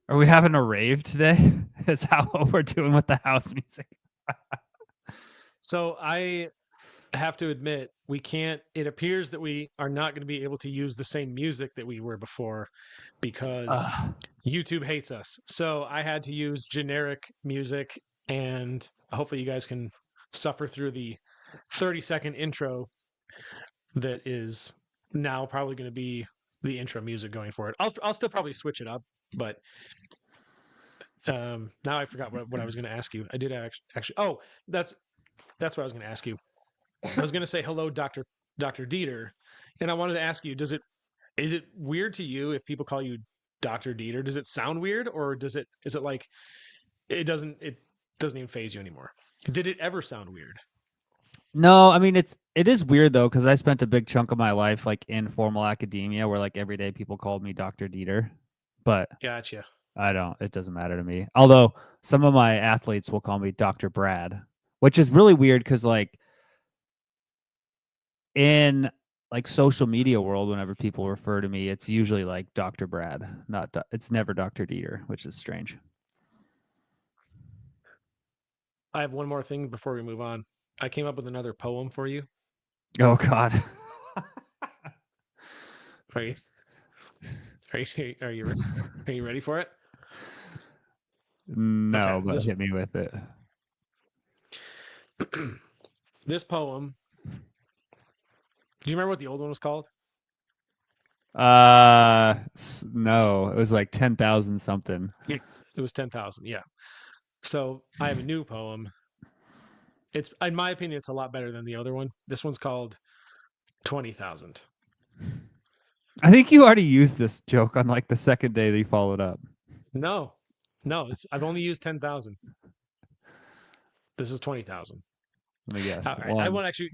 Are we having a rave today? Is that what we're doing with the house music? So I have to admit, we can't. It appears that we are not going to be able to use the same music that we were before because YouTube hates us. So I had to use generic music, and hopefully, you guys can suffer through the 30-second intro that is now probably going to be the intro music going forward. I'll still probably switch it up, but now I forgot what I was going to ask you. I did actually. Oh, that's what I was going to ask you. I was going to say hello, Dr. Dieter, and I wanted to ask you: is it weird to you if people call you Dr. Dieter? Does it sound weird, or is it like it doesn't even phase you anymore? Did it ever sound weird? No, I mean it is weird though because I spent a big chunk of my life like in formal academia where like every day people called me Dr. Dieter, but Gotcha. I don't. It doesn't matter to me. Although some of my athletes will call me Dr. Brad, which is really weird because like in like social media world, whenever people refer to me, it's usually like Dr. Brad, it's never Dr. Dieter, which is strange. I have one more thing before we move on. I came up with another poem for you. Oh God. Are you are you ready for it? No, Okay, but hit me with it. This poem. Do you remember what the old one was called? No, it was like 10,000 something. It was 10,000. Yeah. So I have a new poem. It's, in my opinion, it's a lot better than the other one. This one's called 20,000. I think you already used this joke on like the second day that you followed up. No, I've only used 10,000. This is 20,000. Let me guess. All right. I want actually.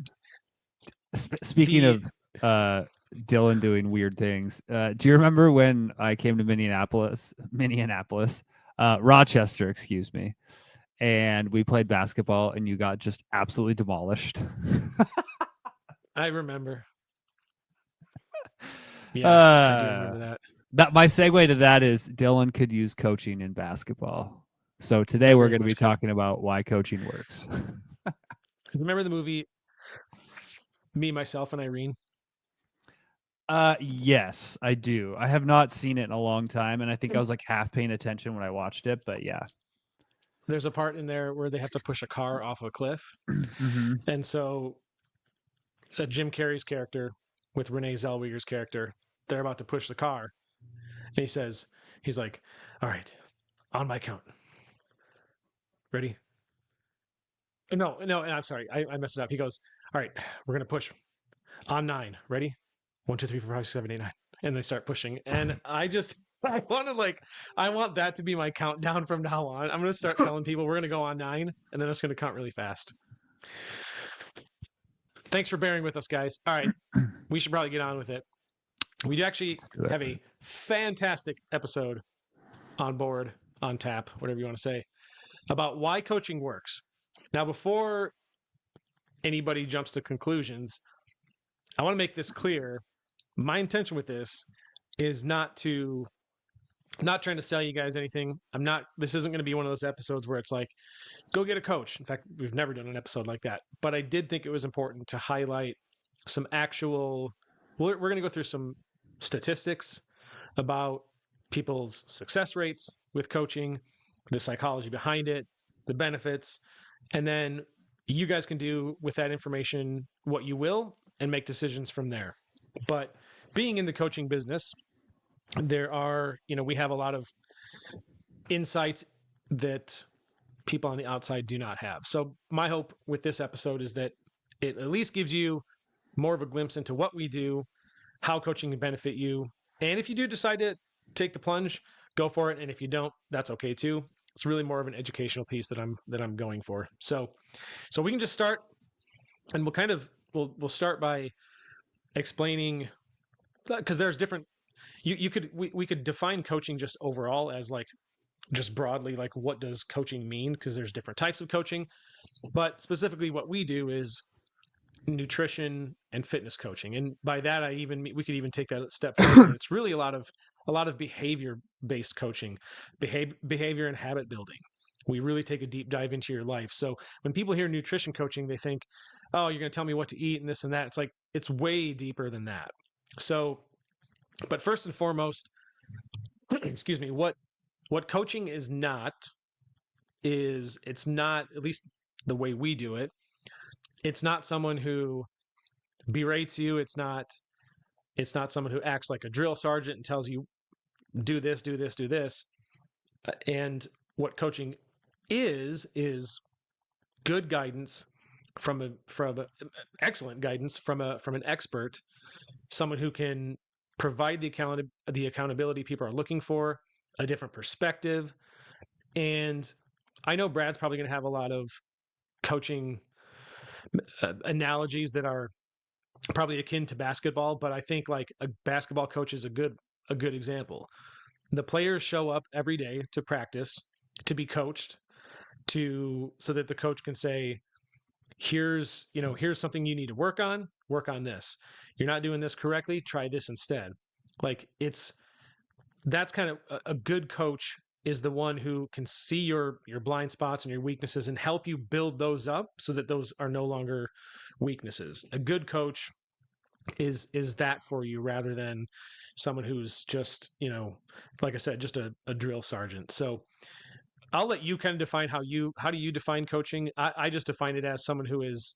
Speaking of Dylan doing weird things, do you remember when I came to Rochester, excuse me, and we played basketball and you got just absolutely demolished? I remember. Yeah, I do remember that. That my segue to that is Dylan could use coaching in basketball. So today we're going to be talking about why coaching works. Remember the movie Me, Myself, and Irene? Yes, I do. I have not seen it in a long time, and I think I was like half paying attention when I watched it, but yeah. There's a part in there where they have to push a car off a cliff. Mm-hmm. And so Jim Carrey's character with Renee Zellweger's character, they're about to push the car. And he's like, all right, on my count. Ready? No, I'm sorry. I messed it up. He goes, all right, we're going to push on 9. Ready? 1, 2, 3, 4, 5, 6, 7, 8, 9. And they start pushing. And I want that to be my countdown from now on. I'm going to start telling people we're going to go on 9, and then I'm just going to count really fast. Thanks for bearing with us, guys. All right, we should probably get on with it. We actually have a fantastic episode on tap, whatever you want to say, about why coaching works. Now, before anybody jumps to conclusions, I want to make this clear. My intention with this is not trying to sell you guys anything. This isn't going to be one of those episodes where it's like, go get a coach. In fact, we've never done an episode like that. But I did think it was important to highlight some actual, we're going to go through some statistics about people's success rates with coaching, the psychology behind it, the benefits, and then you guys can do with that information what you will and make decisions from there. But being in the coaching business, there are, we have a lot of insights that people on the outside do not have. So my hope with this episode is that it at least gives you more of a glimpse into what we do, how coaching can benefit you. And if you do decide to take the plunge, go for it. And if you don't, that's okay too. It's really more of an educational piece that I'm going for. So we can just start, and we'll start by explaining, because there's different, we could define coaching just overall as like, just broadly, like what does coaching mean? Because there's different types of coaching, but specifically what we do is nutrition and fitness coaching. And by that, we could even take that a step further. It's really a lot of a lot of behavior-based coaching, behavior and habit building. We really take a deep dive into your life. So when people hear nutrition coaching, they think, oh, you're going to tell me what to eat and this and that. It's like, it's way deeper than that. So, but first and foremost, excuse me, what coaching is not is, it's not, at least the way we do it, it's not someone who berates you. It's not someone who acts like a drill sergeant and tells you, do this, do this, do this. And what coaching is good guidance from excellent guidance from an expert, someone who can provide the accountability people are looking for, a different perspective. And I know Brad's probably going to have a lot of coaching analogies that are probably akin to basketball, but I think like a basketball coach is a good example. The players show up every day to practice, to be coached, so that the coach can say, here's something you need to work on this. You're not doing this correctly, try this instead. Like, that's kind of a good coach is the one who can see your blind spots and your weaknesses and help you build those up so that those are no longer weaknesses. A good coach is that for you, rather than someone who's just, like I said, just a drill sergeant. So I'll let you kind of define how do you define coaching? I just define it as someone who is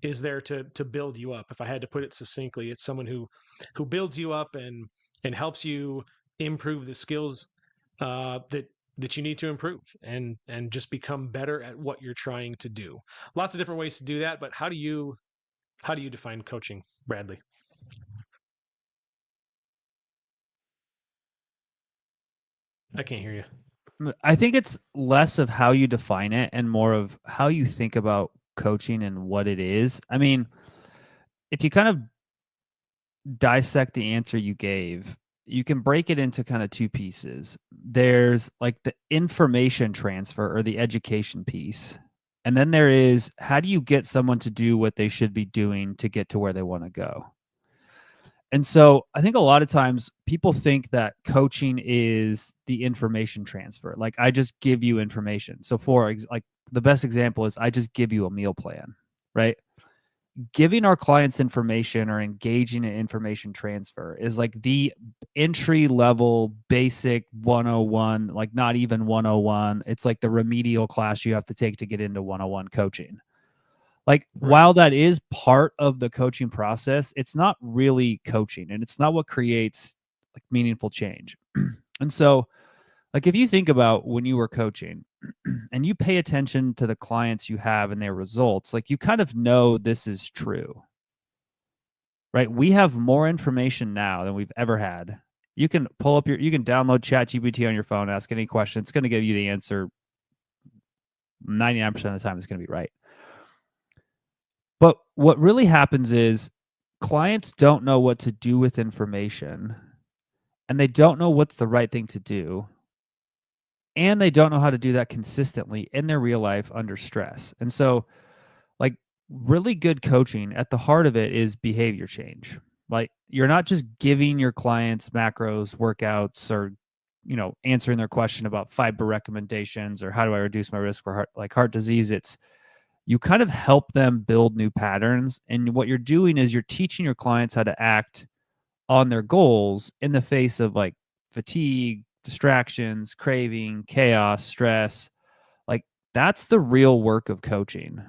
there to build you up. If I had to put it succinctly, it's someone who builds you up and helps you improve the skills that you need to improve and just become better at what you're trying to do. Lots of different ways to do that, but how do you define coaching, Bradley? I can't hear you. I think it's less of how you define it and more of how you think about coaching and what it is. I mean, if you kind of dissect the answer you gave, you can break it into kind of two pieces. There's like the information transfer or the education piece. And then there is, how do you get someone to do what they should be doing to get to where they want to go? And so I think a lot of times people think that coaching is the information transfer. Like, I just give you information. So like the best example is I just give you a meal plan, right? Giving our clients information or engaging in information transfer is like the entry level basic 101, like not even 101. It's like the remedial class you have to take to get into 101 coaching. Like, right. While that is part of the coaching process, it's not really coaching, and it's not what creates like meaningful change. And so, like, if you think about when you were coaching and you pay attention to the clients you have and their results, like, you kind of know this is true, right? We have more information now than we've ever had. You can you can download ChatGPT on your phone, ask any question. It's going to give you the answer 99% of the time. It's going to be right. But what really happens is clients don't know what to do with information, and they don't know what's the right thing to do. And they don't know how to do that consistently in their real life under stress. And so, like, really good coaching at the heart of it is behavior change. Like, you're not just giving your clients macros, workouts, or, answering their question about fiber recommendations or how do I reduce my risk for heart disease. It's, you kind of help them build new patterns. And what you're doing is you're teaching your clients how to act on their goals in the face of like fatigue, distractions, craving, chaos, stress. Like, that's the real work of coaching,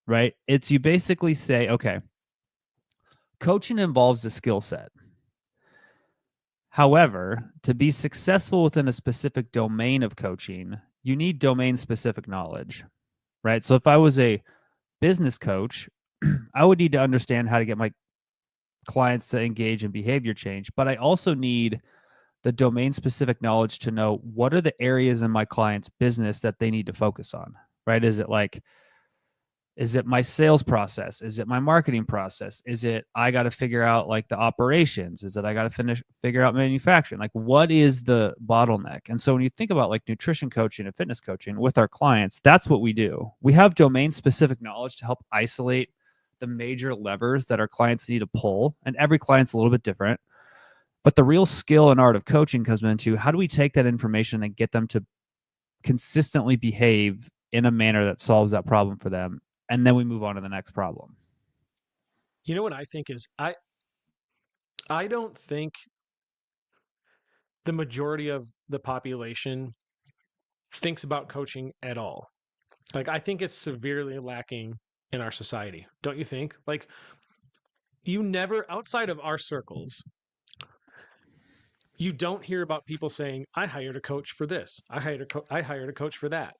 right? It's, you basically say, okay, coaching involves a skill set. However, to be successful within a specific domain of coaching, you need domain specific knowledge, right? So if I was a business coach, I would need to understand how to get my clients to engage in behavior change, but I also need the domain specific knowledge to know what are the areas in my client's business that they need to focus on, right? Is it my sales process? Is it my marketing process? Is it, I got to figure out like the operations? Is it, I got to figure out manufacturing? Like, what is the bottleneck? And so when you think about like nutrition coaching and fitness coaching with our clients, that's what we do. We have domain specific knowledge to help isolate the major levers that our clients need to pull. And every client's a little bit different. But the real skill and art of coaching comes into how do we take that information and get them to consistently behave in a manner that solves that problem for them, and then we move on to the next problem. You know what I think is I don't think the majority of the population thinks about coaching at all. Like, I think it's severely lacking in our society. Don't you think? Like, you never, outside of our circles, you don't hear about people saying, I hired a coach for this. I hired a coach for that.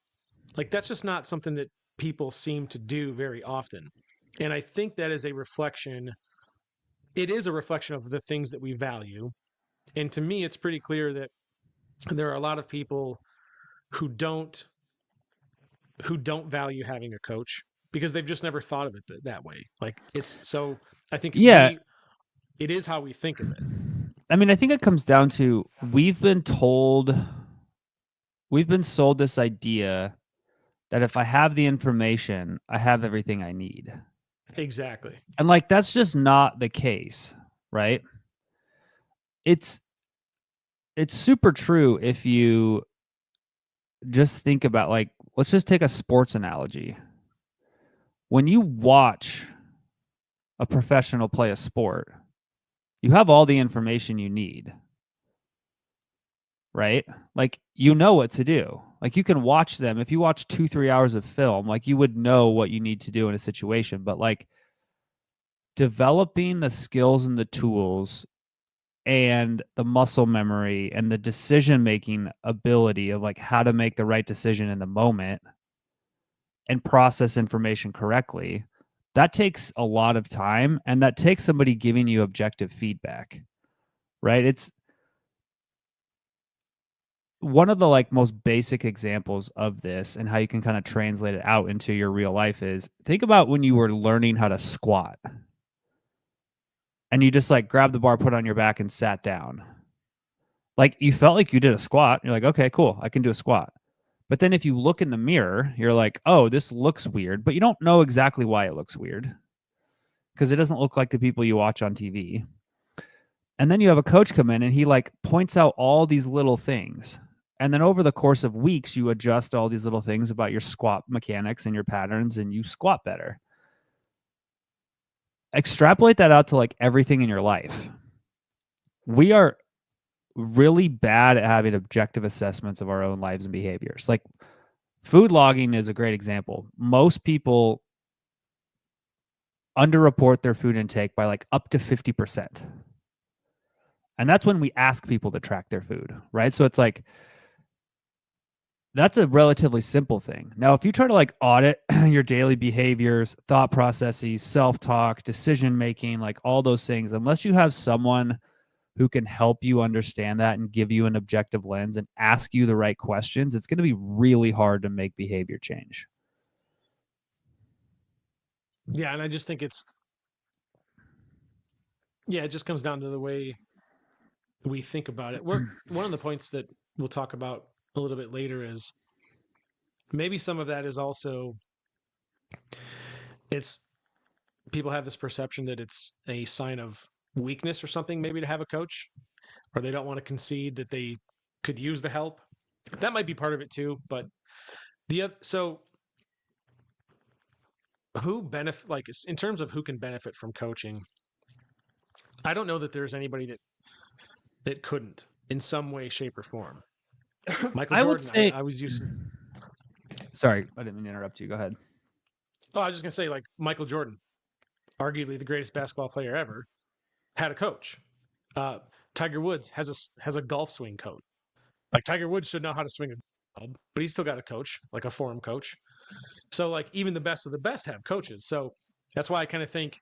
Like, that's just not something that people seem to do very often. And I think that is a reflection. It is a reflection of the things that we value. And to me, it's pretty clear that there are a lot of people who don't value having a coach because they've just never thought of it that way. Like, it's so I think it is how we think of it. I mean, I think it comes down to we've been sold this idea that if I have the information, I have everything I need. Exactly. And like, that's just not the case, right? It's super true if you just think about, like, let's just take a sports analogy. When you watch a professional play a sport, you have all the information you need, right? Like, you know what to do. Like, you can watch them. If you watch 2-3 hours of film, like, you would know what you need to do in a situation. But like, developing the skills and the tools and the muscle memory and the decision-making ability of like how to make the right decision in the moment and process information correctly, that takes a lot of time, and that takes somebody giving you objective feedback, right? It's one of the like most basic examples of this and how you can kind of translate it out into your real life is think about when you were learning how to squat and you just like grabbed the bar, put it on your back and sat down. Like, you felt like you did a squat. You're like, okay, cool, I can do a squat. But then if you look in the mirror, you're like, oh, this looks weird, but you don't know exactly why it looks weird because it doesn't look like the people you watch on TV. And then you have a coach come in and he like points out all these little things. And then over the course of weeks, you adjust all these little things about your squat mechanics and your patterns, and you squat better. Extrapolate that out to like everything in your life. We are really bad at having objective assessments of our own lives and behaviors. Like, food logging is a great example. Most people underreport their food intake by like up to 50%. And that's when we ask people to track their food, right? So it's like, that's a relatively simple thing. Now, if you try to like audit your daily behaviors, thought processes, self-talk, decision-making, like all those things, unless you have someone who can help you understand that and give you an objective lens and ask you the right questions, it's going to be really hard to make behavior change. Yeah, and I just think it just comes down to the way we think about it. One of the points that we'll talk about a little bit later is maybe some of that is also people have this perception that it's a sign of weakness or something, maybe, to have a coach, or they don't want to concede that they could use the help. That might be part of it too, but so who benefit, like, in terms of who can benefit from coaching, I don't know that there's anybody that couldn't in some way, shape, or form. Michael Jordan, I would say, I was using. Sorry, I didn't mean to interrupt you. Go ahead. Oh, I was just gonna say, like, Michael Jordan, arguably the greatest basketball player ever, had a coach. Tiger Woods has a golf swing coach. Like, Tiger Woods should know how to swing a club, but he's still got a coach, like a form coach. So like, even the best of the best have coaches. So that's why I kind of think,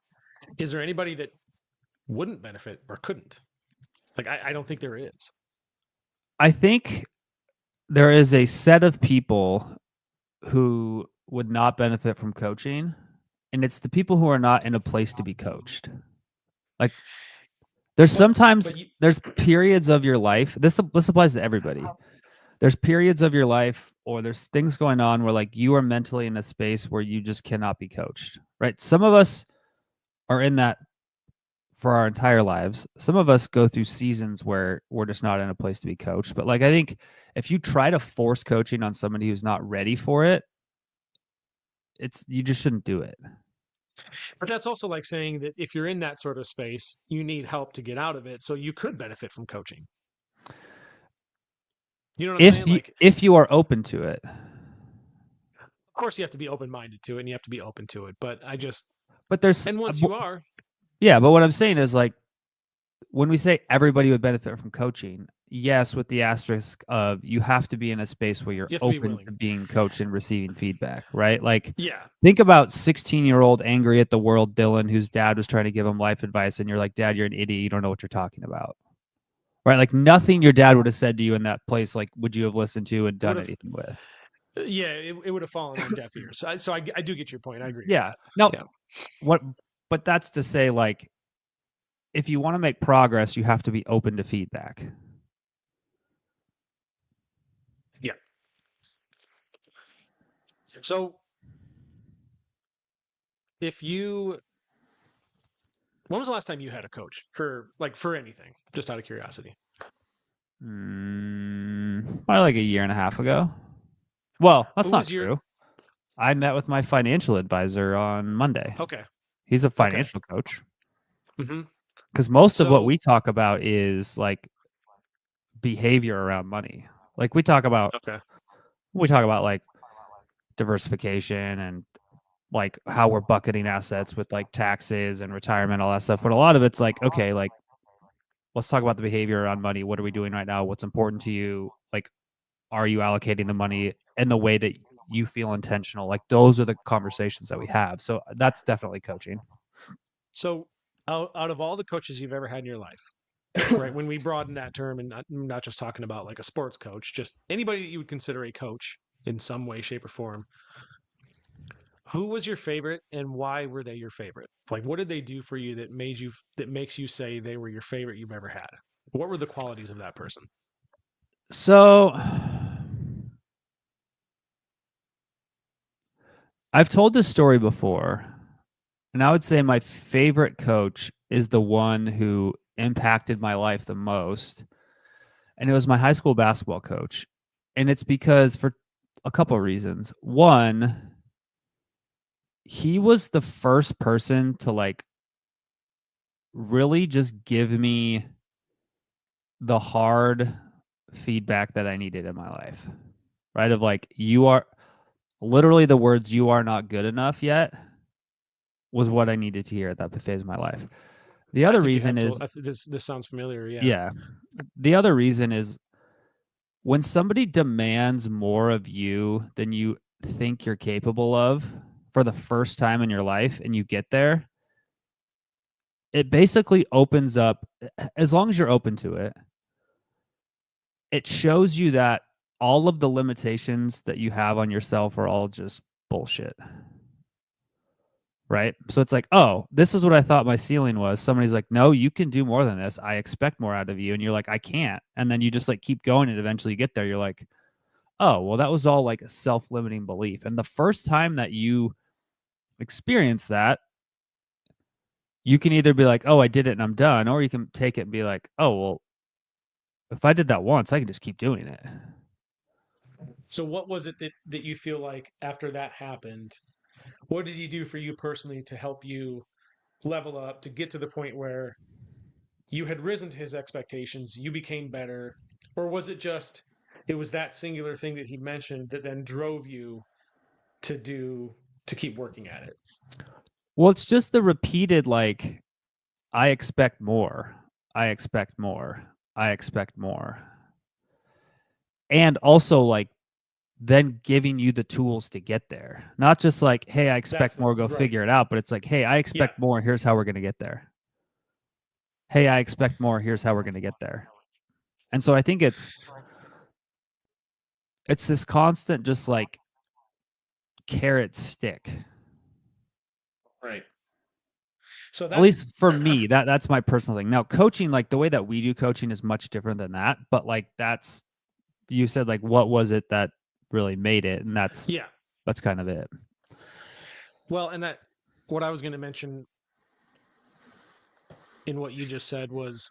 is there anybody that wouldn't benefit or couldn't? Like, I don't think there is. I think there is a set of people who would not benefit from coaching, and it's the people who are not in a place to be coached. Like, there's sometimes there's periods of your life. This applies to everybody. There's periods of your life, or there's things going on where like you are mentally in a space where you just cannot be coached, right? Some of us are in that for our entire lives. Some of us go through seasons where we're just not in a place to be coached. But like I think if you try to force coaching on somebody who's not ready for it, you just shouldn't do it. But that's also like saying that if you're in that sort of space, you need help to get out of it. So you could benefit from coaching. You know what I'm saying? If you are open to it. Of course, you have to be open-minded to it, and you have to be open to it. But once you are, yeah. But what I'm saying is like when we say everybody would benefit from coaching, yes, with the asterisk of you have to be in a space where you're open to being coached and receiving feedback, right? Like, think about 16-year-old angry at the world Dylan, whose dad was trying to give him life advice, and you're like, Dad, you're an idiot. You don't know what you're talking about, right? Like nothing your dad would have said to you in that place, like, would you have listened to and done anything with? Yeah, it would have fallen on deaf ears. So I do get your point. I agree. Yeah. No. Yeah. But that's to say, like, if you want to make progress, you have to be open to feedback. Yeah. So when was the last time you had a coach for anything, just out of curiosity? Probably like a year and a half ago. Well, that's not true. I met with my financial advisor on Monday. Okay. He's a financial coach. Mm-hmm. Because most of what we talk about is like behavior around money. Like we talk about like diversification and like how we're bucketing assets with like taxes and retirement, all that stuff. But a lot of it's like, okay, like let's talk about the behavior around money. What are we doing right now? What's important to you? Like, are you allocating the money in the way that you feel intentional? Like those are the conversations that we have. So that's definitely coaching. So out of all the coaches you've ever had in your life, right? When we broaden that term and not just talking about like a sports coach, just anybody that you would consider a coach in some way, shape, or form, who was your favorite and why were they your favorite? Like, what did they do for you that makes you say they were your favorite you've ever had? What were the qualities of that person? So I've told this story before, and I would say my favorite coach is the one who impacted my life the most. And it was my high school basketball coach. And it's because for a couple of reasons. One, he was the first person to like really just give me the hard feedback that I needed in my life. Right? Of like, you are literally the words, you are not good enough yet, was what I needed to hear at that phase of my life. The other reason is this sounds familiar. Yeah. Yeah. The other reason is when somebody demands more of you than you think you're capable of for the first time in your life and you get there, it basically opens up, as long as you're open to it, it shows you that all of the limitations that you have on yourself are all just bullshit. Right? So it's like, oh, this is what I thought my ceiling was. Somebody's like, no, you can do more than this. I expect more out of you. And you're like, I can't. And then you just like keep going and eventually you get there. You're like, oh, well, that was all like a self-limiting belief. And the first time that you experience that, you can either be like, oh, I did it and I'm done. Or you can take it and be like, oh, well, if I did that once, I can just keep doing it. So what was it that you feel like after that happened? What did he do for you personally to help you level up, to get to the point where you had risen to his expectations, you became better? Or was it just, it was that singular thing that he mentioned that then drove you to keep working at it? Well, it's just the repeated, like, I expect more. I expect more. I expect more. And also like then giving you the tools to get there. Not just like, hey, I expect more, go figure it out. But it's like, hey, I expect more. Here's how we're going to get there. Hey, I expect more. Here's how we're going to get there. And so I think it's this constant, just like carrot stick. Right. So at least for me, that's my personal thing. Now, coaching, like the way that we do coaching is much different than that. But like you said, like, what was it that really made it? And that's kind of it. Well, and what I was going to mention in what you just said was,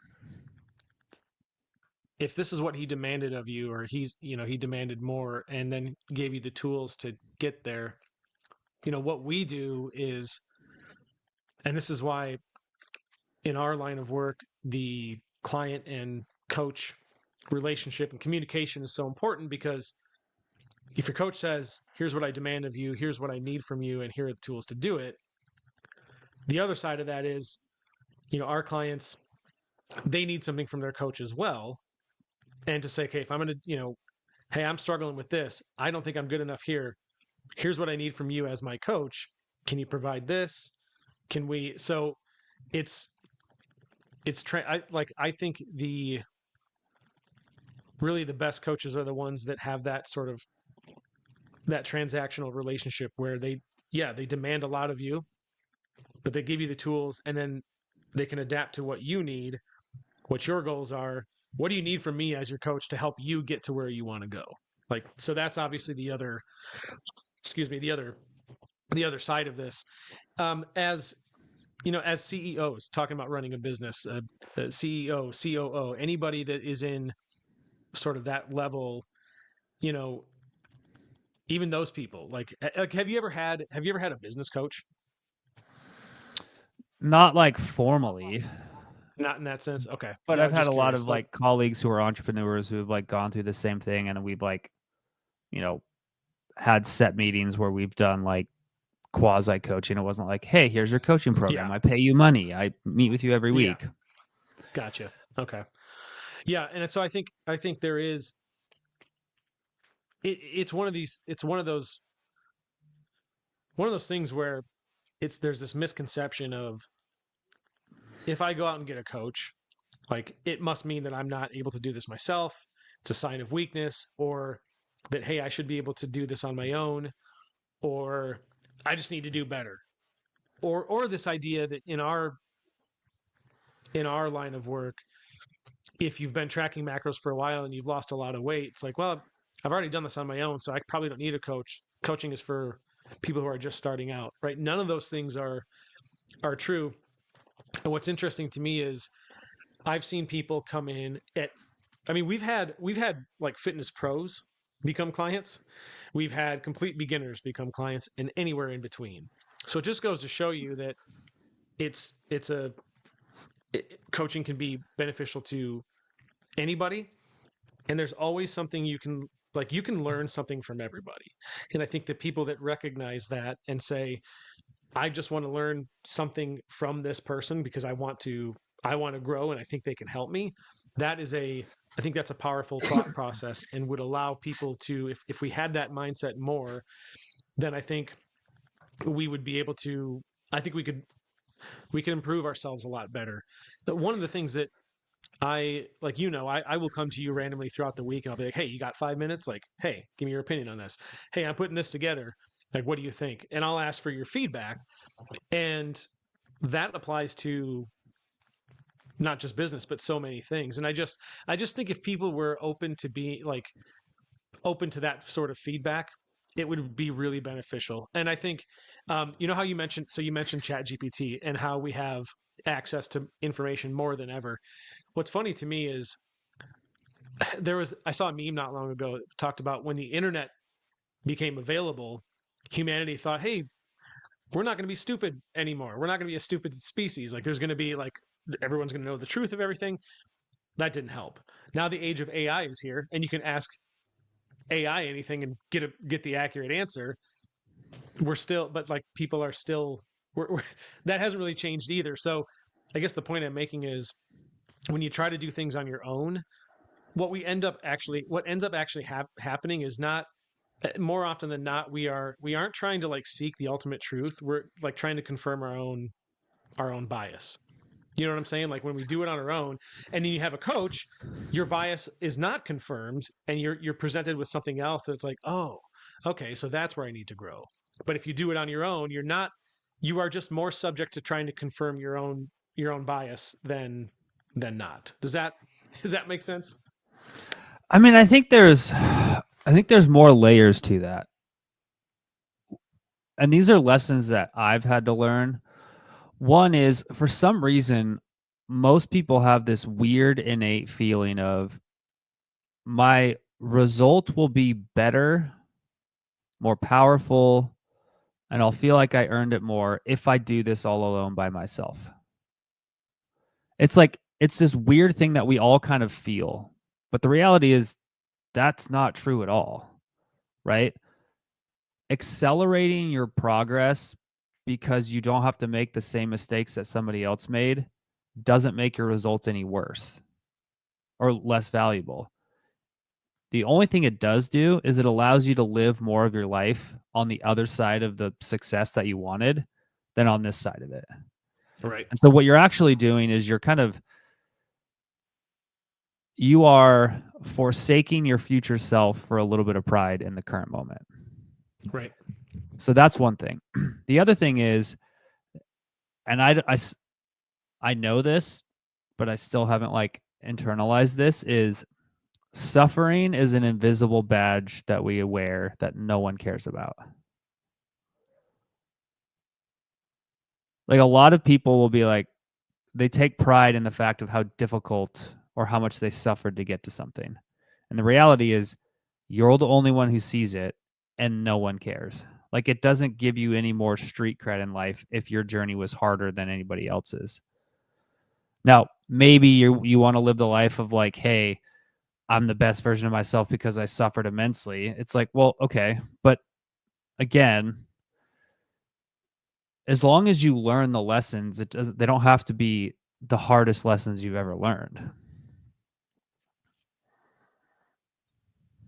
if this is what he demanded of you, or he demanded more and then gave you the tools to get there, what we do is, and this is why in our line of work, the client and coach relationship and communication is so important, because if your coach says, here's what I demand of you, here's what I need from you, and here are the tools to do it, the other side of that is, our clients, they need something from their coach as well. And to say, okay, if I'm going to, hey, I'm struggling with this, I don't think I'm good enough here. Here's what I need from you as my coach. Can you provide this? Can we? So I think really the best coaches are the ones that have that sort of that transactional relationship where they demand a lot of you, but they give you the tools, and then they can adapt to what you need, what your goals are. What do you need from me as your coach to help you get to where you want to go? So that's obviously the other side of this. As as CEOs, talking about running a business, CEO, COO, anybody that is in sort of that level, even those people, have you ever had a business coach? Not like formally. Not in that sense. Okay. But I've had a lot of colleagues who are entrepreneurs who have gone through the same thing, and we've had set meetings where we've done quasi coaching. It wasn't like, hey, here's your coaching program. I pay you money. I meet with you every week. Gotcha. Okay. Yeah. And so I think there is, it's one of those things where there's this misconception of, if I go out and get a coach, it must mean that I'm not able to do this myself. It's a sign of weakness, or that, hey, I should be able to do this on my own, or I just need to do better. Or this idea that in our line of work, if you've been tracking macros for a while and you've lost a lot of weight, it's like, well, I've already done this on my own, so I probably don't need a coach. Coaching is for people who are just starting out, right? None of those things are true. And what's interesting to me is I've seen people come in we've had fitness pros become clients. We've had complete beginners become clients, and anywhere in between. So it just goes to show you that coaching can be beneficial to anybody. And there's always something you can learn something from everybody. And I think the people that recognize that and say, I just want to learn something from this person because I want to grow and I think they can help me. I think that's a powerful thought process, and would allow people to, if we had that mindset more, then I think we would be able to, I think we could improve ourselves a lot better. But one of the things that I will come to you randomly throughout the week and I'll be like, hey, you got 5 minutes? Hey, give me your opinion on this. Hey, I'm putting this together. What do you think? And I'll ask for your feedback. And that applies to not just business, but so many things. And I just think if people were open to open to that sort of feedback, it would be really beneficial. And I think, how you mentioned ChatGPT and how we have access to information more than ever. What's funny to me is I saw a meme not long ago that talked about when the internet became available, humanity thought, hey, we're not going to be stupid anymore. We're not going to be a stupid species. There's going to be everyone's going to know the truth of everything. That didn't help. Now the age of AI is here, and you can ask AI anything and get the accurate answer. People are still, that hasn't really changed either. So I guess the point I'm making is, when you try to do things on your own, what ends up actually happening is not, more often than not, we aren't trying to seek the ultimate truth. We're trying to confirm our own bias. You know what I'm saying? When we do it on our own, and then you have a coach, your bias is not confirmed, and you're presented with something else that's oh, okay, so that's where I need to grow. But if you do it on your own, you are just more subject to trying to confirm your own bias than not. Does that make sense? I mean, I think there's more layers to that. And these are lessons that I've had to learn. One is, for some reason, most people have this weird innate feeling of my result will be better, more powerful, and I'll feel like I earned it more if I do this all alone by myself. It's like, it's this weird thing that we all kind of feel, but the reality is that's not true at all, right? Accelerating your progress because you don't have to make the same mistakes that somebody else made doesn't make your result any worse or less valuable. The only thing it does do is it allows you to live more of your life on the other side of the success that you wanted than on this side of it. Right. And so what you're actually doing is you are forsaking your future self for a little bit of pride in the current moment. Right. So that's one thing. The other thing is, and I know this, but I still haven't like internalized this, is suffering is an invisible badge that we wear that no one cares about. Like, a lot of people will be like, they take pride in the fact of how difficult or how much they suffered to get to something. And the reality is you're the only one who sees it and no one cares. Like, it doesn't give you any more street cred in life if your journey was harder than anybody else's. Now, maybe you want to live the life of like, hey, I'm the best version of myself because I suffered immensely. It's like, well, okay, but again, as long as you learn the lessons, they don't have to be the hardest lessons you've ever learned.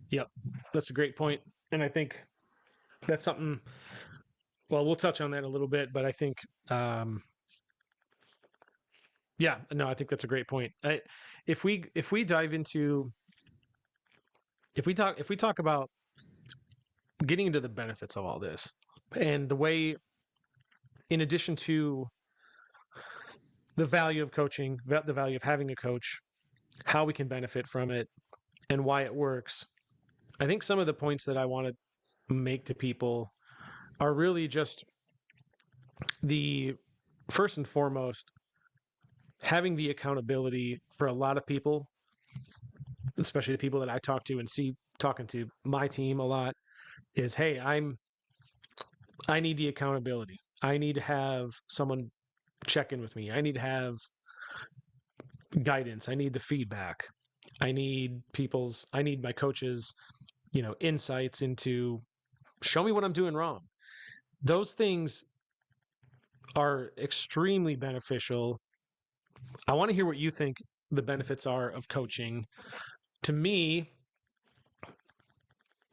Yep. That's a great point. And I think that's something, well, we'll touch on that a little bit, but I think, yeah, no, I think that's a great point. If we dive into, if we talk about getting into the benefits of all this and the way, in addition to the value of coaching, the value of having a coach, how we can benefit from it and why it works, I think some of the points that I want to make to people are really just the first and foremost, having the accountability for a lot of people, especially the people that I talk to and see talking to my team a lot, is, hey, I need the accountability. I need to have someone check in with me. I need to have guidance. I need the feedback. I need my coaches, insights into, show me what I'm doing wrong. Those things are extremely beneficial. I want to hear what you think the benefits are of coaching. To me,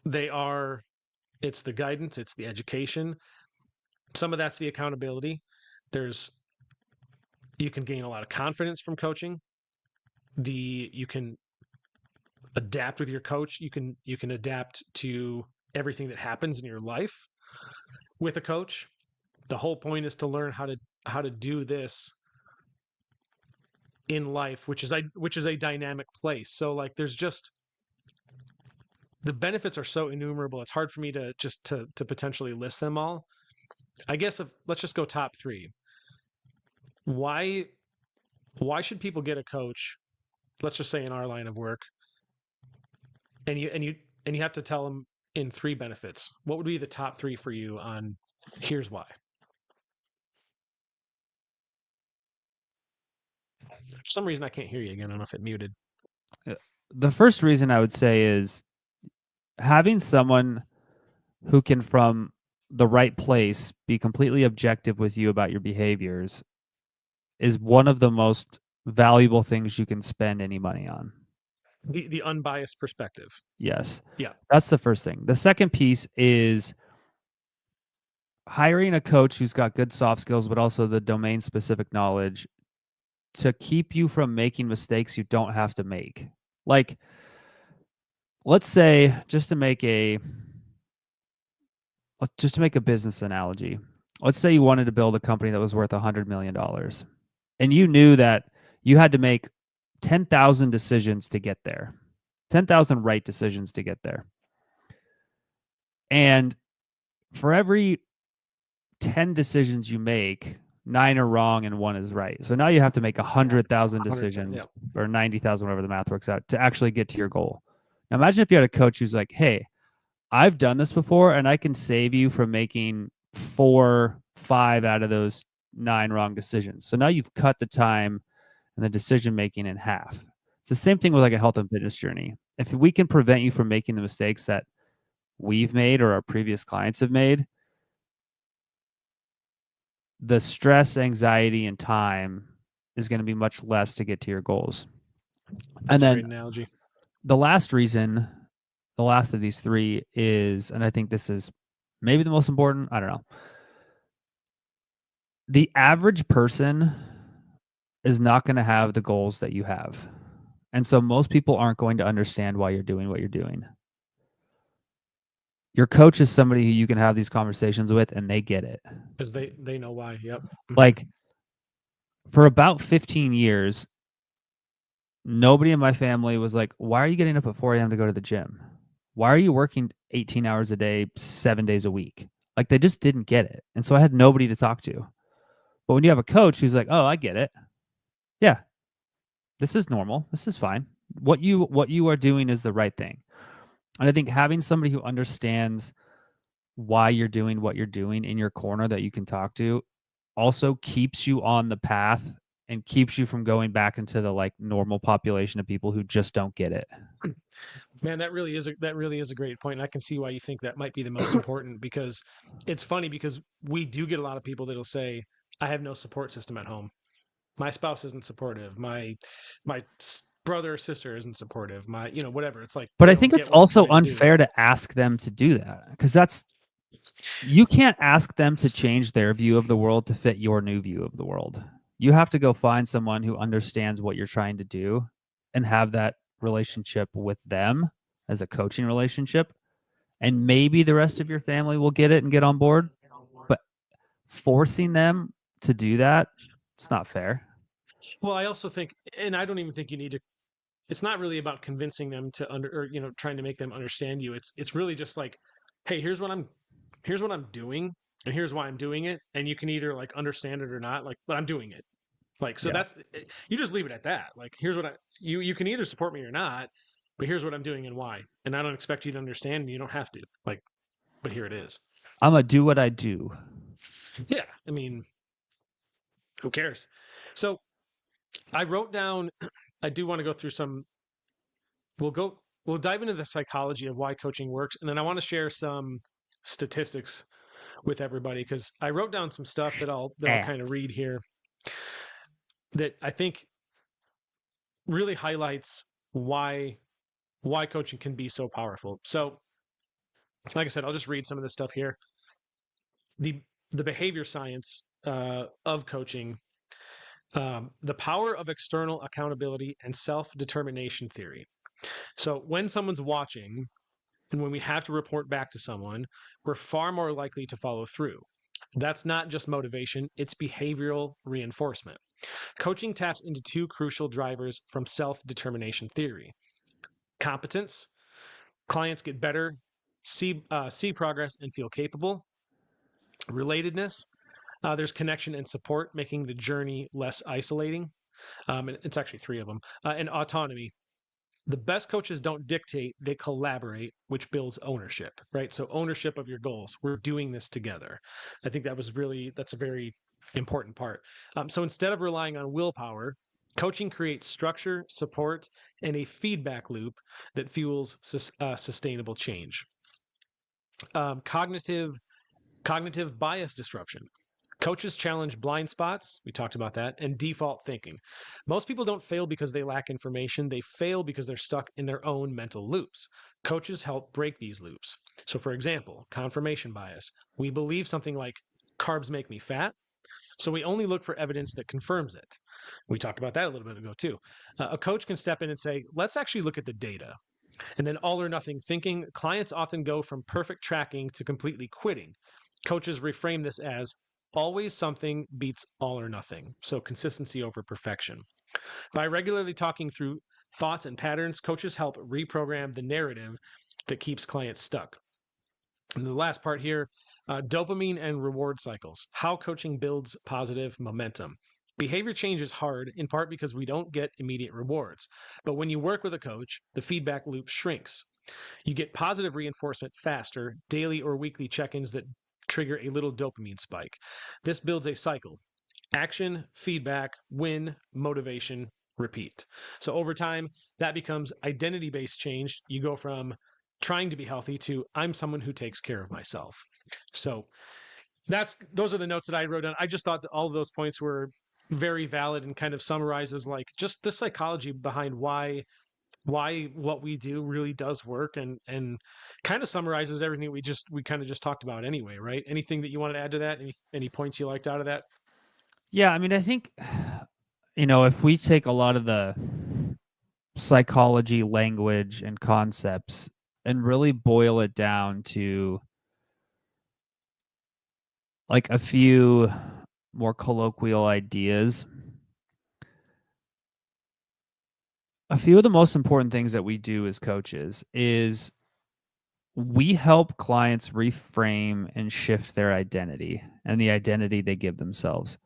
it's the guidance, it's the education. Some of that's the accountability. You can gain a lot of confidence from coaching. You can adapt with your coach. You can adapt to everything that happens in your life with a coach. The whole point is to learn how to do this in life, which is a dynamic place. So like, there's just, the benefits are so innumerable. It's hard for me to potentially list them all. I guess let's just go top 3. Why should people get a coach? Let's just say in our line of work, and you have to tell them in 3 benefits. What would be the top 3 for you on here's why? For some reason, I can't hear you again. I don't know if it muted. The first reason I would say is having someone who can, from the right place, be completely objective with you about your behaviors is one of the most valuable things you can spend any money on. The unbiased perspective. Yes. Yeah. That's the first thing. The second piece is hiring a coach who's got good soft skills, but also the domain specific knowledge to keep you from making mistakes you don't have to make. Like, let's say, just to make a business analogy, let's say you wanted to build a company that was worth $100 million, and you knew that you had to make 10,000 decisions to get there, 10,000 right decisions to get there. And for every 10 decisions you make, 9 are wrong and 1 is right. So now you have to make 100,000 100, decisions yeah. or 90,000, whatever the math works out, to actually get to your goal. Now imagine if you had a coach who's like, hey, I've done this before and I can save you from making 4, 5 out of those 9 wrong decisions. So now you've cut the time and the decision making in half. It's the same thing with like a health and fitness journey. If we can prevent you from making the mistakes that we've made or our previous clients have made, the stress, anxiety, and time is going to be much less to get to your goals. That's and a then great analogy. The last reason, the last of these 3 is, and I think this is maybe the most important, I don't know. The average person is not going to have the goals that you have. And so most people aren't going to understand why you're doing what you're doing. Your coach is somebody who you can have these conversations with and they get it. Because they know why. Yep. Like for about 15 years, nobody in my family was like, why are you getting up at 4 a.m. to go to the gym? Why are you working 18 hours a day, 7 days a week? Like they just didn't get it. And so I had nobody to talk to. But when you have a coach who's like, oh, I get it. Yeah, this is normal. This is fine. What you are doing is the right thing. And I think having somebody who understands why you're doing what you're doing in your corner that you can talk to also keeps you on the path and keeps you from going back into the like normal population of people who just don't get it. Man, that really is a great point. And I can see why you think that might be the most important, because it's funny because we do get a lot of people that'll say, I have no support system at home. My spouse isn't supportive. My brother or sister isn't supportive. My, whatever. It's like, But they I don't think get it's what I'm also trying to do. unfair to ask them to do that, because you can't ask them to change their view of the world to fit your new view of the world. You have to go find someone who understands what you're trying to do and have that relationship with them as a coaching relationship. And maybe the rest of your family will get it and get on board. But forcing them to do that, it's not fair. Well, I also think, and I don't even think you need to. It's not really about convincing them to trying to make them understand you. It's really just like, hey, here's what I'm doing, and here's why I'm doing it, and you can either like understand it or not. Like, but I'm doing it. Like, so Yeah. that's, you just leave it at that. Like, here's what you can either support me or not, but here's what I'm doing and why. And I don't expect you to understand, and you don't have to. Like, but here it is. I'm going to do what I do. Yeah. I mean, who cares? So I wrote down, I do want to go through some, we'll dive into the psychology of why coaching works. And then I want to share some statistics with everybody, because I wrote down some stuff that I'll kind of read here that I think really highlights why coaching can be so powerful. So, like I said, I'll just read some of this stuff here. The behavior science of coaching, the power of external accountability and self-determination theory. So when someone's watching and when we have to report back to someone, we're far more likely to follow through. That's not just motivation, it's behavioral reinforcement. Coaching taps into 2 crucial drivers from self-determination theory: competence. Clients get better, see progress, and feel capable. Relatedness. There's connection and support, making the journey less isolating. And it's actually 3 of them. And autonomy. The best coaches don't dictate, they collaborate, which builds ownership, right? So ownership of your goals. We're doing this together. I think that's a very important part. So instead of relying on willpower, coaching creates structure, support, and a feedback loop that fuels sustainable change. Cognitive bias disruption. Coaches challenge blind spots. We talked about that. And default thinking. Most people don't fail because they lack information. They fail because they're stuck in their own mental loops. Coaches help break these loops. So, for example, confirmation bias. We believe something like carbs make me fat, so we only look for evidence that confirms it. We talked about that a little bit ago, too. A coach can step in and say, let's actually look at the data. And then all or nothing thinking. Clients often go from perfect tracking to completely quitting. Coaches reframe this as always something beats all or nothing. So consistency over perfection. By regularly talking through thoughts and patterns, coaches help reprogram the narrative that keeps clients stuck. And the last part here, dopamine and reward cycles, how coaching builds positive momentum. Behavior change is hard, in part because we don't get immediate rewards. But when you work with a coach, the feedback loop shrinks. You get positive reinforcement faster, daily or weekly check ins that trigger a little dopamine spike. This builds a cycle: action, feedback, win, motivation, repeat. So over time, that becomes identity based change. You go from trying to be healthy to I'm someone who takes care of myself. So those are the notes that I wrote down. I just thought that all of those points were very valid and kind of summarizes like just the psychology behind why what we do really does work, and kind of summarizes everything we kind of just talked about anyway, right? Anything that you want to add to that? Any points you liked out of that? Yeah, I mean, I think, if we take a lot of the psychology language and concepts and really boil it down to like a few more colloquial ideas, a few of the most important things that we do as coaches is we help clients reframe and shift their identity and the identity they give themselves.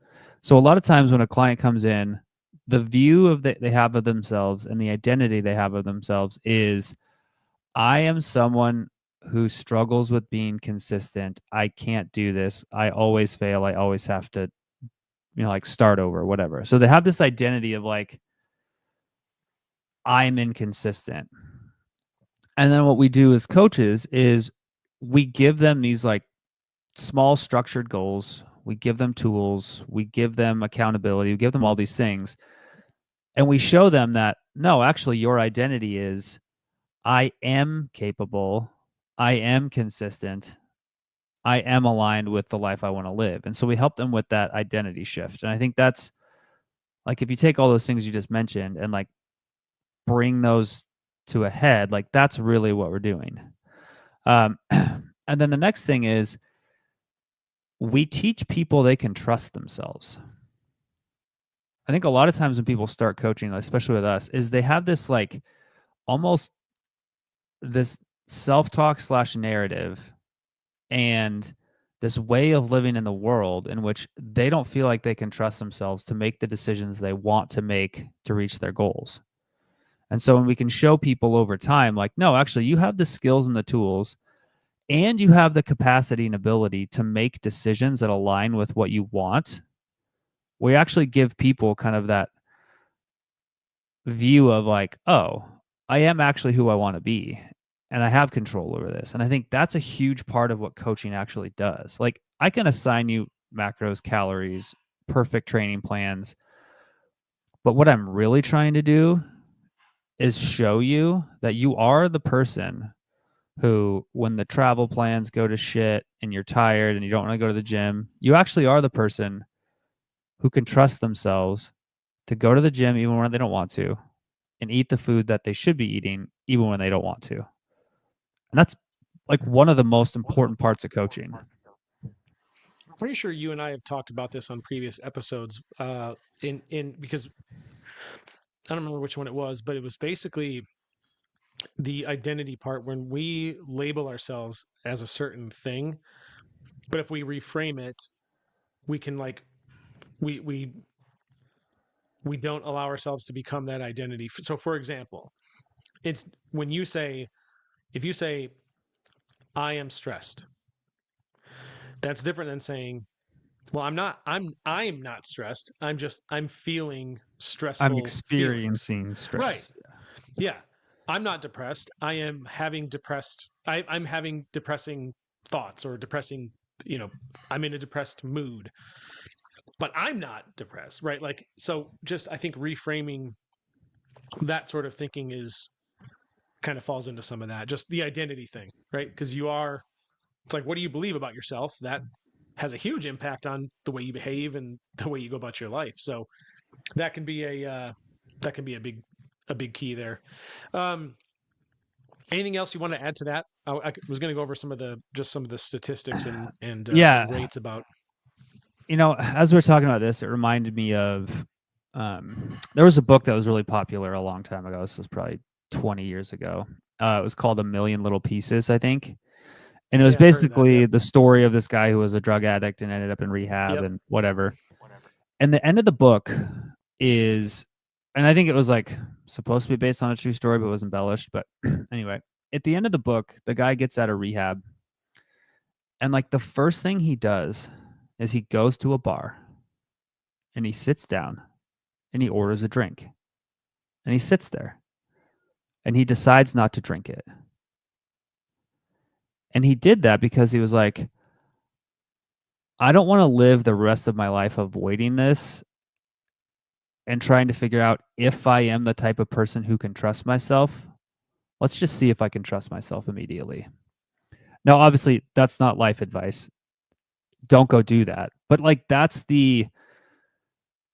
So a lot of times when a client comes in, the view they have of themselves and the identity they have of themselves is, I am someone who struggles with being consistent. I can't do this. I always fail. I always have to, like start over, whatever. So they have this identity of like, I'm inconsistent. And then what we do as coaches is we give them these like small structured goals. We give them tools. We give them accountability. We give them all these things. And we show them that, no, actually, your identity is, I am capable. I am consistent. I am aligned with the life I want to live. And so we help them with that identity shift. And I think that's like, if you take all those things you just mentioned and like bring those to a head, like that's really what we're doing. And then the next thing is we teach people they can trust themselves. I think a lot of times when people start coaching, especially with us, is they have this like almost this self-talk / narrative and this way of living in the world in which they don't feel like they can trust themselves to make the decisions they want to make to reach their goals. And so when we can show people over time, like, no, actually, you have the skills and the tools, and you have the capacity and ability to make decisions that align with what you want, we actually give people kind of that view of like, oh, I am actually who I want to be, and I have control over this. And I think that's a huge part of what coaching actually does. Like, I can assign you macros, calories, perfect training plans, but what I'm really trying to do is show you that you are the person who, when the travel plans go to shit and you're tired and you don't want to go to the gym, you actually are the person who can trust themselves to go to the gym even when they don't want to, and eat the food that they should be eating even when they don't want to. And that's like one of the most important parts of coaching. I'm pretty sure you and I have talked about this on previous episodes, because I don't remember which one it was, but it was basically the identity part when we label ourselves as a certain thing, but if we reframe it, we can like we don't allow ourselves to become that identity. So for example, it's when you say, if you say I am stressed, that's different than saying, well, I'm not stressed. I'm feeling stressful I'm feelings. experiencing stress. Right. Yeah. I'm not depressed. I'm having depressing thoughts or depressing, I'm in a depressed mood, but I'm not depressed, right? Like, so just, I think reframing that sort of thinking is kind of falls into some of that, just the identity thing, right? Because it's like, what do you believe about yourself? That has a huge impact on the way you behave and the way you go about your life. So that can be a big key there. Anything else you want to add to that? I was going to go over some of the statistics and Yeah. rates about. As we're talking about this, it reminded me of there was a book that was really popular a long time ago. This was probably 20 years ago. It was called A Million Little Pieces, I think. And it was Yeah, I've heard of that. basically Yep. the story of this guy who was a drug addict and ended up in rehab Yep. and whatever. And the end of the book is, and I think it was like supposed to be based on a true story, but it was embellished. But anyway, at the end of the book, the guy gets out of rehab, and like the first thing he does is he goes to a bar and he sits down and he orders a drink and he sits there and he decides not to drink it. And he did that because he was like, I don't want to live the rest of my life avoiding this and trying to figure out if I am the type of person who can trust myself. Let's just see if I can trust myself immediately. Now, obviously, that's not life advice. Don't go do that. But like, that's when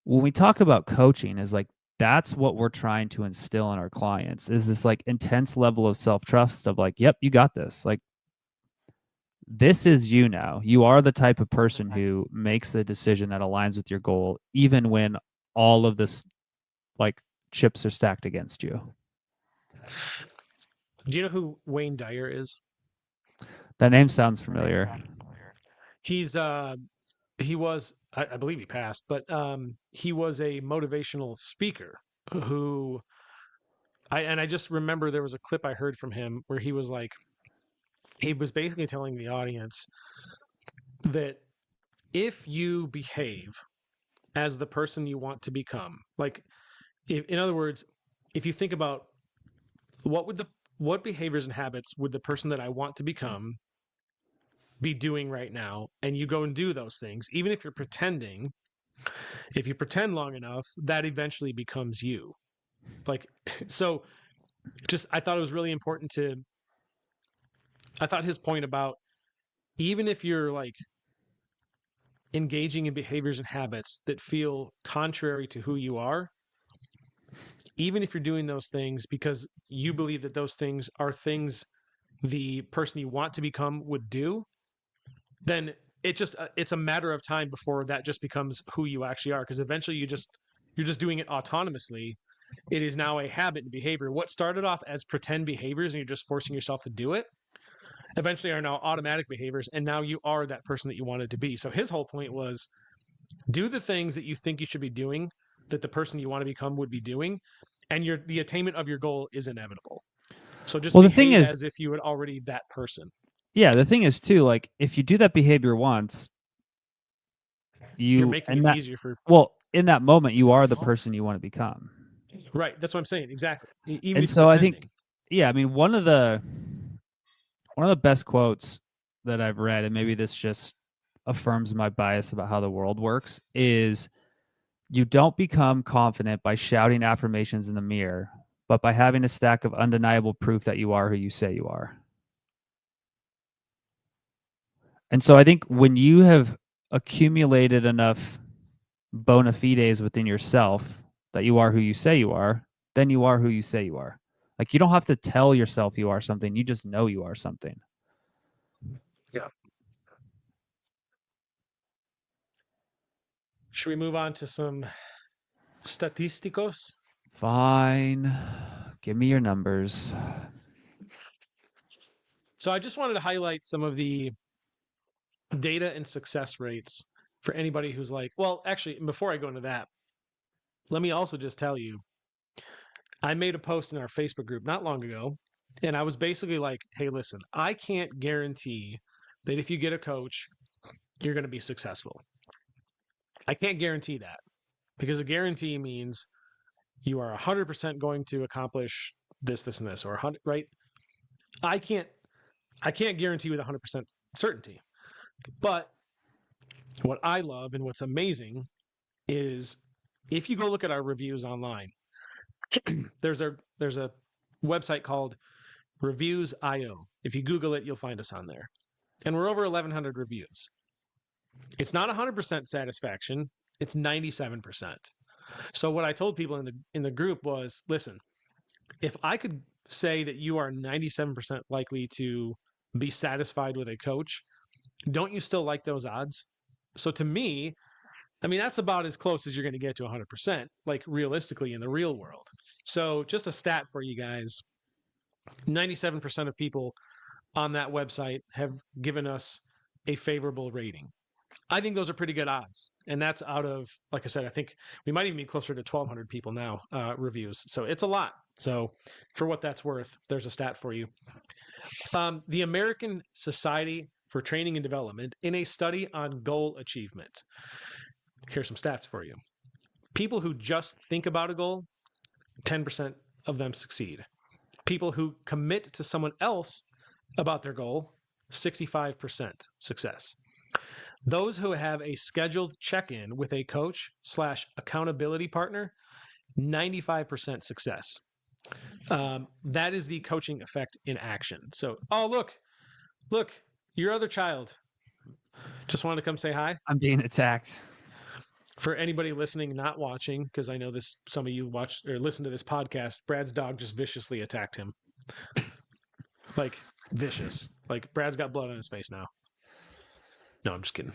we talk about coaching, is like, that's what we're trying to instill in our clients, is this like intense level of self-trust of like, yep, you got this. Like, this is you now. You are the type of person who makes the decision that aligns with your goal, even when all of this like chips are stacked against you. Do you know who Wayne Dyer is? That name sounds familiar. He's he was, I believe he passed, but he was a motivational speaker who I just remember there was a clip I heard from him where he was like, he was basically telling the audience that if you behave as the person you want to become, like, in other words, if you think about what behaviors and habits would the person that I want to become be doing right now, and you go and do those things, even if you're pretending, if you pretend long enough, that eventually becomes you. Like, so just, I thought it was really important I thought his point about, even if you're like engaging in behaviors and habits that feel contrary to who you are, even if you're doing those things because you believe that those things are things the person you want to become would do, then it's a matter of time before that just becomes who you actually are, because eventually you're just doing it autonomously. It is now a habit and behavior. What started off as pretend behaviors and you're just forcing yourself to do it eventually are now automatic behaviors, and now you are that person that you wanted to be. So his whole point was, do the things that you think you should be doing, that the person you want to become would be doing, and the attainment of your goal is inevitable. So just behave as if you were already that person. Yeah, the thing is too, like, if you do that behavior once, you're making it easier for. Well, in that moment, you are the person you want to become. Right. That's what I'm saying. Exactly. Even and so pretending. I think, yeah, I mean, one of the best quotes that I've read, and maybe this just affirms my bias about how the world works, is, you don't become confident by shouting affirmations in the mirror, but by having a stack of undeniable proof that you are who you say you are. And so I think when you have accumulated enough bona fides within yourself that you are who you say you are, then you are who you say you are. Like, you don't have to tell yourself you are something. You just know you are something. Yeah. Should we move on to some statisticos? Fine. Give me your numbers. So I just wanted to highlight some of the data and success rates for anybody who's like, well, actually, before I go into that, let me also just tell you, I made a post in our Facebook group not long ago, and I was basically like, hey, listen, I can't guarantee that if you get a coach, you're going to be successful. I can't guarantee that, because a guarantee means you are 100% going to accomplish this, and this, or 100, right? I can't guarantee with 100% certainty. But what I love and what's amazing is, if you go look at our reviews online, there's a website called Reviews.io. If you Google it, you'll find us on there. And we're over 1,100 reviews. It's not 100% satisfaction. It's 97%. So what I told people in the group was, listen, if I could say that you are 97% likely to be satisfied with a coach, don't you still like those odds? So to me, I mean, that's about as close as you're going to get to 100%, like realistically in the real world. So just a stat for you guys, 97% of people on that website have given us a favorable rating. I think those are pretty good odds. And that's out of, like I said, I think we might even be closer to 1,200 people now, reviews. So it's a lot. So for what that's worth, there's a stat for you. The American Society for Training and Development, in a study on goal achievement, here's some stats for you. People who just think about a goal, 10% of them succeed. People who commit to someone else about their goal, 65% success. Those who have a scheduled check-in with a coach / accountability partner, 95% success. That is the coaching effect in action. So, oh, look, your other child just wanted to come say hi. I'm being attacked. For anybody listening, not watching, because I know this, some of you watch or listen to this podcast, Brad's dog just viciously attacked him. Like vicious. Like Brad's got blood on his face now. No, I'm just kidding.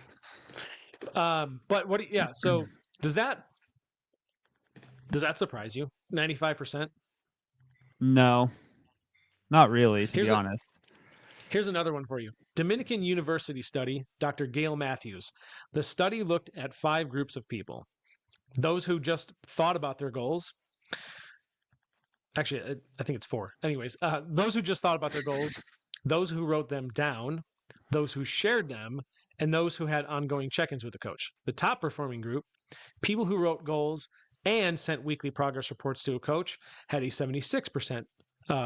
But what? Yeah. So does that surprise you? 95%. No, not really, to be honest. Here's another one for you. Dominican University study, Dr. Gail Matthews. The study looked at 5 groups of people. Those who just thought about their goals. Actually, I think it's 4. Anyways, those who just thought about their goals, those who wrote them down, those who shared them, and those who had ongoing check-ins with the coach. The top performing group, people who wrote goals and sent weekly progress reports to a coach, had a 76%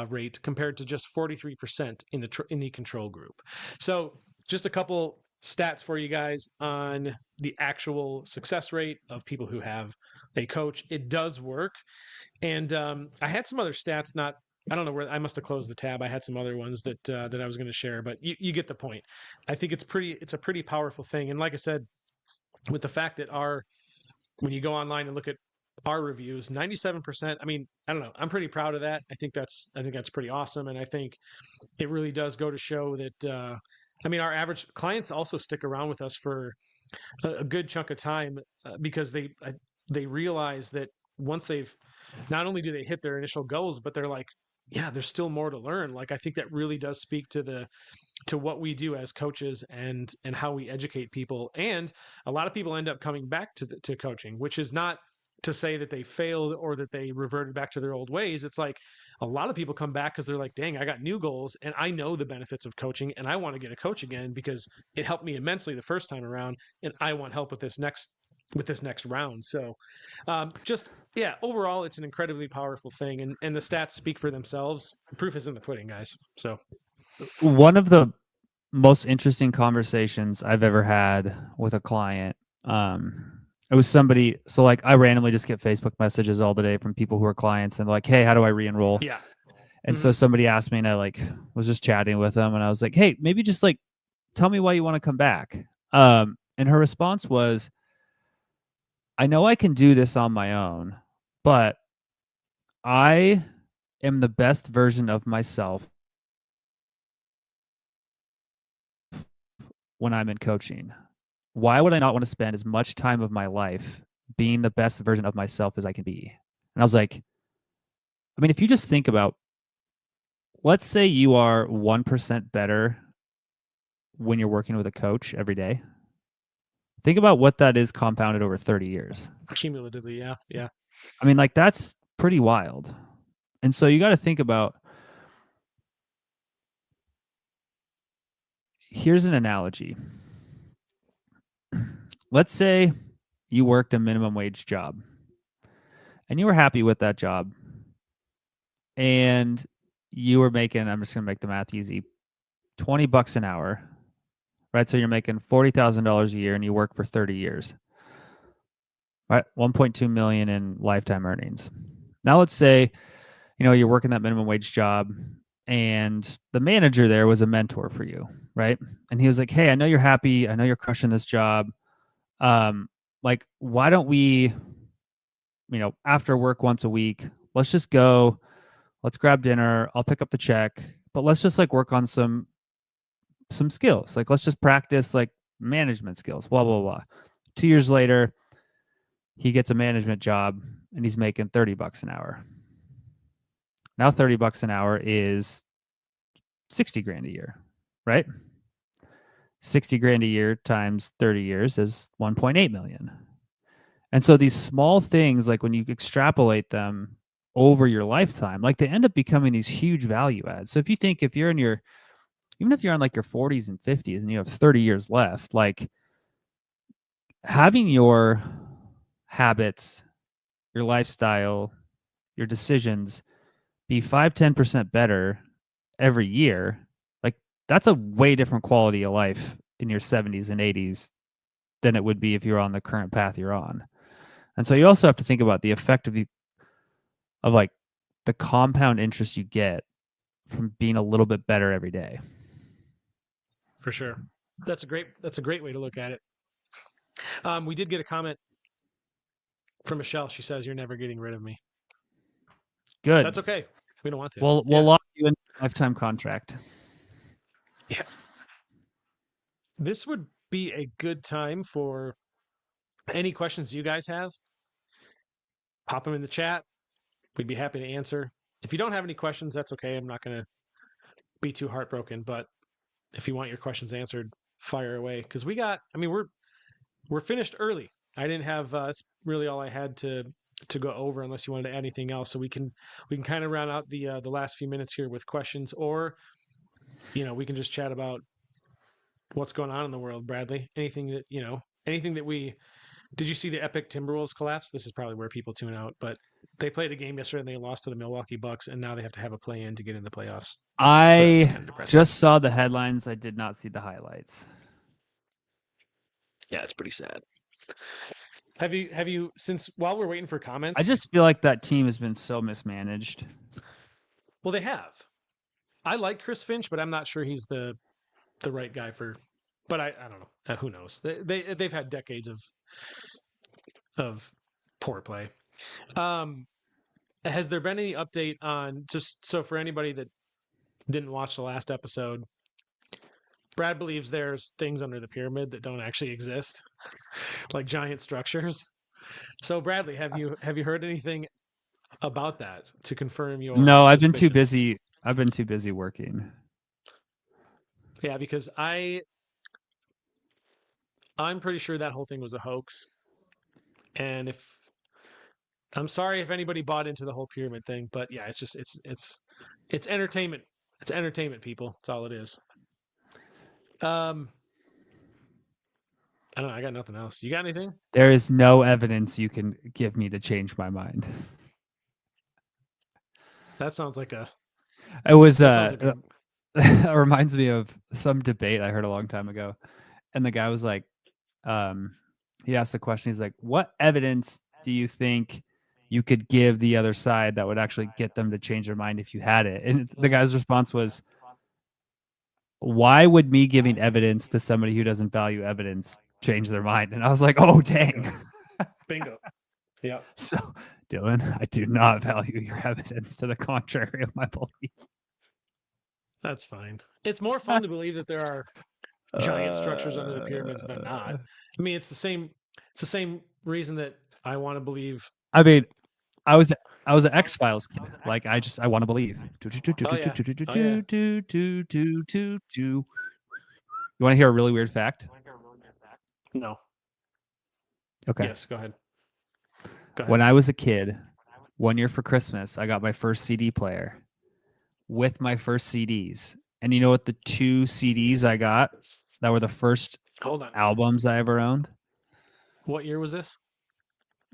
rate compared to just 43% in the control group. So just a couple stats for you guys on the actual success rate of people who have a coach. It does work. And I had some other stats, I don't know where, I must have closed the tab. I had some other ones that I was going to share, but you get the point. I think it's a pretty powerful thing. And like I said, with the fact that when you go online and look at our reviews, 97%, I mean, I don't know. I'm pretty proud of that. I think that's pretty awesome. And I think it really does go to show that, our average clients also stick around with us for a good chunk of time because they realize that once they've, not only do they hit their initial goals, but they're like, yeah, there's still more to learn. Like, I think that really does speak to what we do as coaches and how we educate people. And a lot of people end up coming back to coaching, which is not to say that they failed or that they reverted back to their old ways. It's like a lot of people come back because they're like, dang, I got new goals and I know the benefits of coaching and I want to get a coach again because it helped me immensely the first time around and I want help with this next round. So overall, it's an incredibly powerful thing. And the stats speak for themselves. The proof is in the pudding, guys. So one of the most interesting conversations I've ever had with a client, it was somebody, so like I randomly just get Facebook messages all the day from people who are clients and like, hey, how do I re-enroll? Yeah. And so somebody asked me and I like was just chatting with them and I was like, hey, maybe just like tell me why you want to come back. And her response was, I know I can do this on my own, but I am the best version of myself when I'm in coaching. Why would I not want to spend as much time of my life being the best version of myself as I can be? And I was like, I mean, if you just think about, let's say you are 1% better when you're working with a coach every day. Think about what that is compounded over 30 years. Cumulatively, yeah. Yeah. I mean, like that's pretty wild. And so you got to think about, here's an analogy. Let's say you worked a minimum wage job and you were happy with that job and you were making, I'm just going to make the math easy, $20 an hour, right? So you're making $40,000 a year and you work for 30 years, right? 1.2 million in lifetime earnings. Now let's say, you're working that minimum wage job and the manager there was a mentor for you, right? And he was like, hey, I know you're happy. I know you're crushing this job. Like, why don't we, after work once a week, let's just go, let's grab dinner. I'll pick up the check, but let's just like work on some skills. Like, let's just practice like management skills, blah, blah, blah. 2 years later, he gets a management job and he's making $30 an hour. Now $30 an hour is 60 grand a year. right? 60 grand a year times 30 years is 1.8 million. And so these small things, like when you extrapolate them over your lifetime, like they end up becoming these huge value adds. So if you think if you're in your, even if you're in like your 40s and 50s and you have 30 years left, like having your habits, your lifestyle, your decisions be 5-10% better every year, like that's a way different quality of life in your 70s and 80s than it would be if you're on the current path you're on. And so you also have to think about the effect of like the compound interest you get from being a little bit better every day. For sure. That's a great way to look at it. We did get a comment from Michelle. She says, "You're never getting rid of me." Good. That's okay. We don't want to. We'll lock you in a lifetime contract. Yeah. This would be a good time for any questions you guys have. Pop them in the chat. We'd be happy to answer. If you don't have any questions, that's okay. I'm not going to be too heartbroken, but if you want your questions answered, fire away. Because we're finished early. I didn't have that's really all I had to go over, unless you wanted to add anything else. So we can kind of round out the last few minutes here with questions, or we can just chat about what's going on in the world. Bradley, anything that we did you see the epic Timberwolves collapse? This is probably where people tune out, but they played a game yesterday and they lost to the Milwaukee Bucks, and now they have to have a play in to get in the playoffs. I kind of just saw the headlines. I did not see the highlights. Yeah, it's pretty sad. Have you since while we're waiting for comments? I just feel like that team has been so mismanaged. Well, they have. I like Chris Finch, but I'm not sure he's the right guy for. But I don't know. Who knows? They've had decades of poor play. Has there been any update on, just so for anybody that didn't watch the last episode, Brad believes there's things under the pyramid that don't actually exist, like giant structures. So Bradley, have you heard anything about that to confirm your No, I've been too suspicions? busy. I've been too busy working. Yeah, because I'm pretty sure that whole thing was a hoax. And if I'm sorry if anybody bought into the whole pyramid thing, but yeah, it's just it's entertainment. It's entertainment, people. That's all it is. I don't know. I got nothing else. You got anything? There is no evidence you can give me to change my mind. That sounds like a. It was It reminds me of some debate I heard a long time ago, and the guy was like, he asked a question. He's like, "What evidence do you think you could give the other side that would actually get them to change their mind if you had it?" And the guy's response was, "Why would me giving evidence to somebody who doesn't value evidence change their mind?" And I was like, "Oh, dang." Bingo. Yeah. So, Dylan, I do not value your evidence to the contrary of my belief. That's fine. It's more fun to believe that there are giant structures under the pyramids than not. I mean, it's the same reason that I want to believe. I mean, I was an X-Files kid. Like I want to believe. You want to hear a really weird fact? No. Okay. Yes, go ahead. When I was a kid, one year for Christmas, I got my first CD player with my first CDs. And you know what the 2 CDs I got that were the first albums I ever owned? What year was this?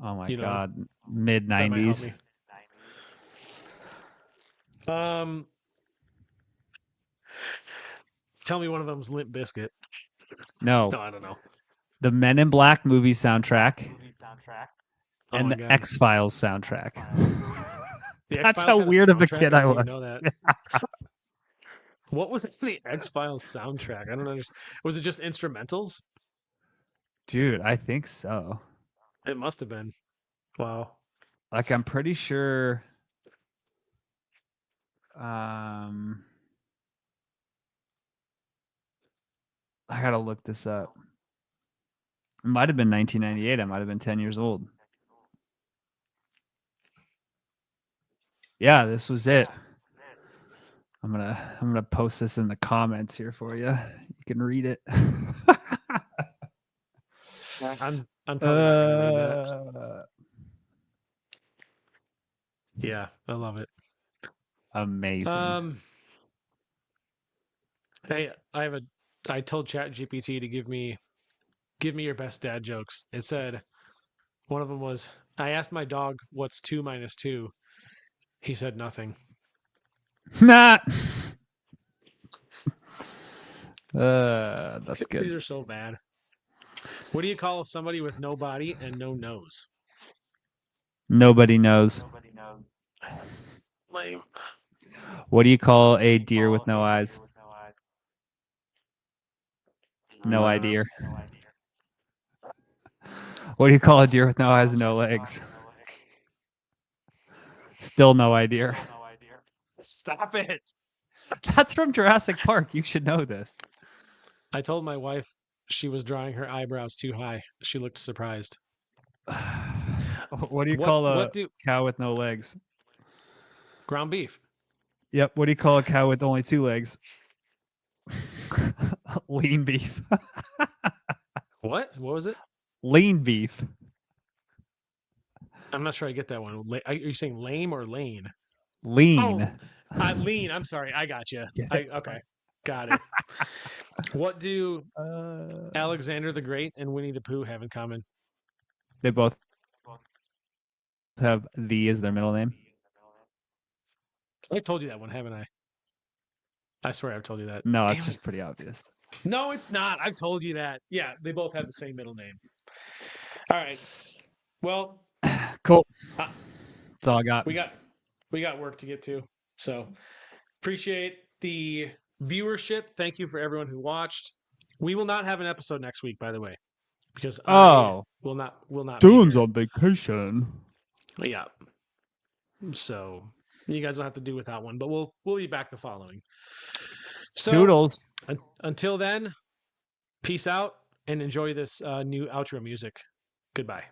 Oh my God. Mid-90s. Tell me one of them's Limp Bizkit. No, I don't know. The Men in Black movie soundtrack and the X-Files soundtrack. That's how weird of a kid I was. Know that. What was the X-Files soundtrack? I don't understand. Was it just instrumentals? Dude, I think so. It must have been. Wow. Like I'm pretty sure I gotta look this up. It might have been 1998. I might have been 10 years old. Yeah, this was it. I'm gonna post this in the comments here for you. You can read it. I'm probably not gonna read that. Yeah, I love it. Amazing. Hey, I told ChatGPT to give me your best dad jokes. It said one of them was, I asked my dog what's 2 minus 2. He said nothing. Nah. That's good. These are so bad. What do you call somebody with no body and no nose? Nobody knows. Lame. What do you call a deer with no eyes? No idea. What do you call a deer with no eyes and no legs? Still no idea. Stop it. That's from Jurassic Park. You should know this. I told my wife she was drawing her eyebrows too high. She looked surprised. What do you call a do cow with no legs? ground beef? Yep. What do you call a cow with only 2 legs? Lean beef. What was it? Lean beef. I'm not sure I get that one. Are you saying lame or lane? Lean. Lean. I'm sorry. I got you. Okay. Got it. What do Alexander the Great and Winnie the Pooh have in common? They both have "the" as their middle name. I've told you that one, haven't I? I swear I've told you that. No, it's just pretty obvious. No, it's not. I've told you that. Yeah, they both have the same middle name. All right. Well, cool. That's all I got. We got work to get to. So appreciate the viewership. Thank you for everyone who watched. We will not have an episode next week, by the way, because I will not. Dylan's on vacation. Yeah. So you guys will have to do without one, but we'll be back the following. So Toodles. Until then, peace out and enjoy this new outro music. Goodbye.